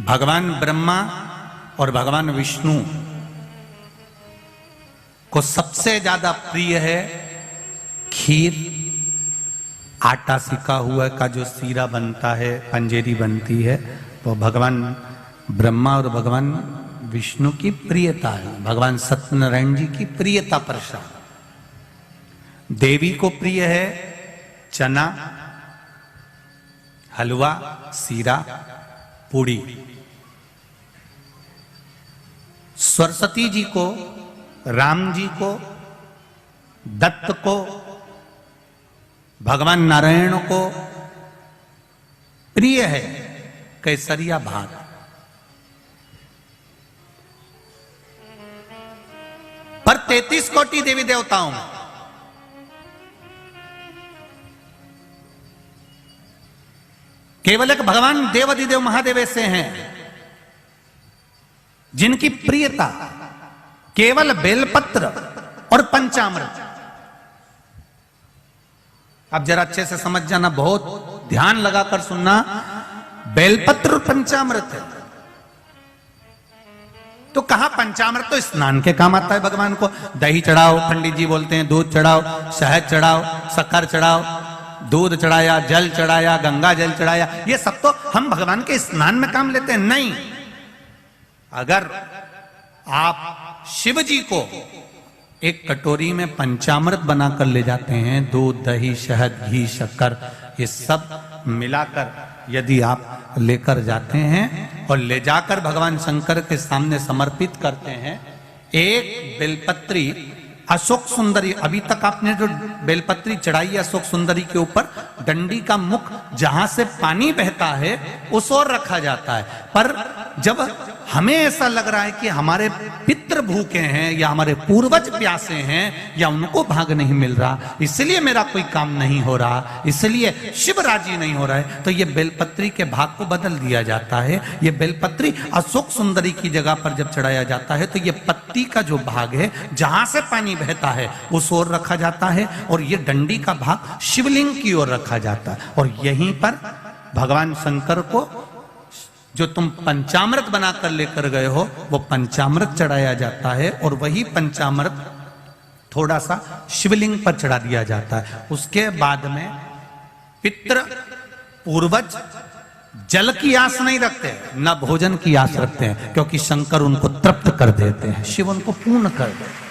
भगवान ब्रह्मा और भगवान विष्णु को सबसे ज्यादा प्रिय है खीर, आटा सिका हुआ का जो सीरा बनता है, पंजेरी बनती है, तो भगवान ब्रह्मा और भगवान विष्णु की प्रियता है। भगवान सत्यनारायण जी की प्रियता प्रसाद। देवी को प्रिय है चना, हलवा, सीरा, पूड़ी। सरस्वती जी को, राम जी को, दत्त को, भगवान नारायण को प्रिय है केसरिया भात। पर 33 कोटि देवी देवताओं में केवल एक भगवान देवाधिदेव महादेव ऐसे हैं जिनकी प्रियता केवल बेलपत्र और पंचामृत। आप जरा अच्छे से समझ जाना, बहुत ध्यान लगाकर सुनना। बेलपत्र और पंचामृत है तो कहां पंचामृत तो स्नान के काम आता है भगवान को। दही चढ़ाओ, पंडित जी बोलते हैं, दूध चढ़ाओ, शहद चढ़ाओ, शक्कर चढ़ाओ, दूध चढ़ाया, जल चढ़ाया, गंगा जल चढ़ाया, ये सब तो हम भगवान के स्नान में काम लेते हैं। नहीं, अगर आप शिव जी को एक कटोरी में पंचामृत बनाकर ले जाते हैं, दूध, दही, शहद, घी, शक्कर, ये सब मिलाकर यदि आप लेकर जाते हैं और ले जाकर भगवान शंकर के सामने समर्पित करते हैं, एक बेलपत्री अशोक सुंदरी, अभी तक आपने जो बेलपत्री चढ़ाई है अशोक सुंदरी के ऊपर, डंडी का मुख जहां से पानी बहता है उस ओर रखा जाता है। पर जब हमें ऐसा लग रहा है कि हमारे पितृ भूखे हैं या हमारे पूर्वज प्यासे हैं या उनको भाग नहीं मिल रहा, इसलिए मेरा कोई काम नहीं हो रहा, इसलिए शिव राजी नहीं हो रहा है, तो ये बेलपत्री के भाग को बदल दिया जाता है। ये बेलपत्री अशोक सुंदरी की जगह पर जब चढ़ाया जाता है तो ये पत्ती का जो भाग है जहां से पानी बहता है उस ओर रखा जाता है और ये डंडी का भाग शिवलिंग की ओर रखा जाता है। और यहीं पर भगवान शंकर को जो तुम पंचामृत बनाकर लेकर गए हो वो पंचामृत चढ़ाया जाता है और वही पंचामृत थोड़ा सा शिवलिंग पर चढ़ा दिया जाता है। उसके बाद में पितृ पूर्वज जल की आस नहीं रखते, न भोजन की आस रखते हैं, क्योंकि शंकर उनको तृप्त कर देते हैं, शिव उनको पूर्ण कर देते हैं।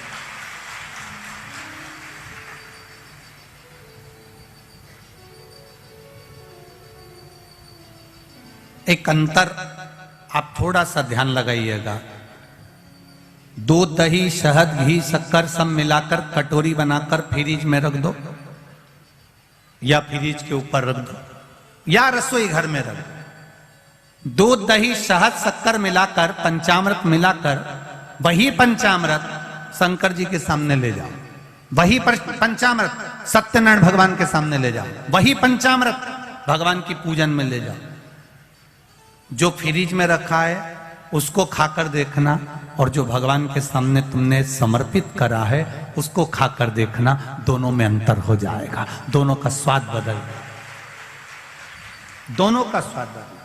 एक अंतर आप थोड़ा सा ध्यान लगाइएगा। दूध, दही, शहद, घी, शक्कर सब मिलाकर कटोरी बनाकर फ्रिज में रख दो या फ्रिज के ऊपर रख दो या रसोई घर में रख दो। दूध, दही, शहद, शक्कर मिलाकर पंचामृत मिलाकर वही पंचामृत शंकर जी के सामने ले जाओ, वही पंचामृत सत्यनारायण भगवान के सामने ले जाओ, वही पंचामृत भगवान की पूजन में ले जाओ। जो फ्रिज में रखा है उसको खाकर देखना और जो भगवान के सामने तुमने समर्पित करा है उसको खाकर देखना, दोनों में अंतर हो जाएगा, दोनों का स्वाद बदल जाएगा, दोनों का स्वाद बदल।